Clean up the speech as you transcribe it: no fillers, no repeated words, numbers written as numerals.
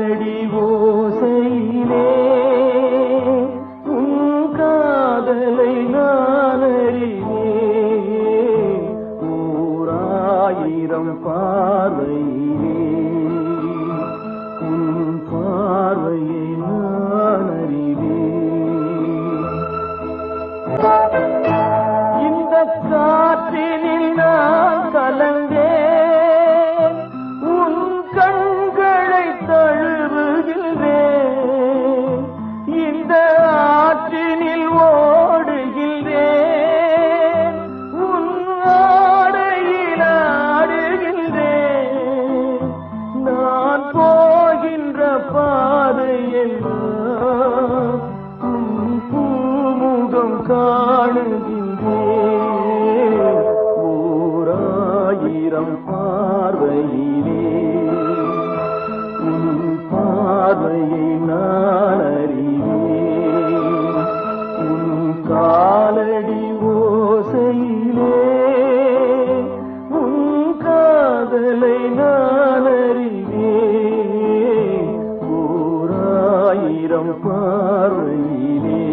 காலடி ஓசையிலே உன் காதலை நான் அறிவேன். ஓராயிரம் பார்வையிலே உன் பார்வையை நான் அறிவேன். இந்த காற்றினில் நான் கலந்தேன், உன் கண்களை தழுவுகின்றேன். இந்த ஆற்றினில் ஓடுகின்றேன், உன் ஆடையில் ஆடுகின்றேன். நான் போகின்ற பாதையெல்லாம் உன் பூமுகம் காணுகின்றேன். ஓராயிரம் பார்வையிலே உன் பார்வையை நான் அறிவேன். உன் காலடி ஓசையிலே உன் காதலை நான் அறிவேன். ஓராயிரம் பார்வையிலே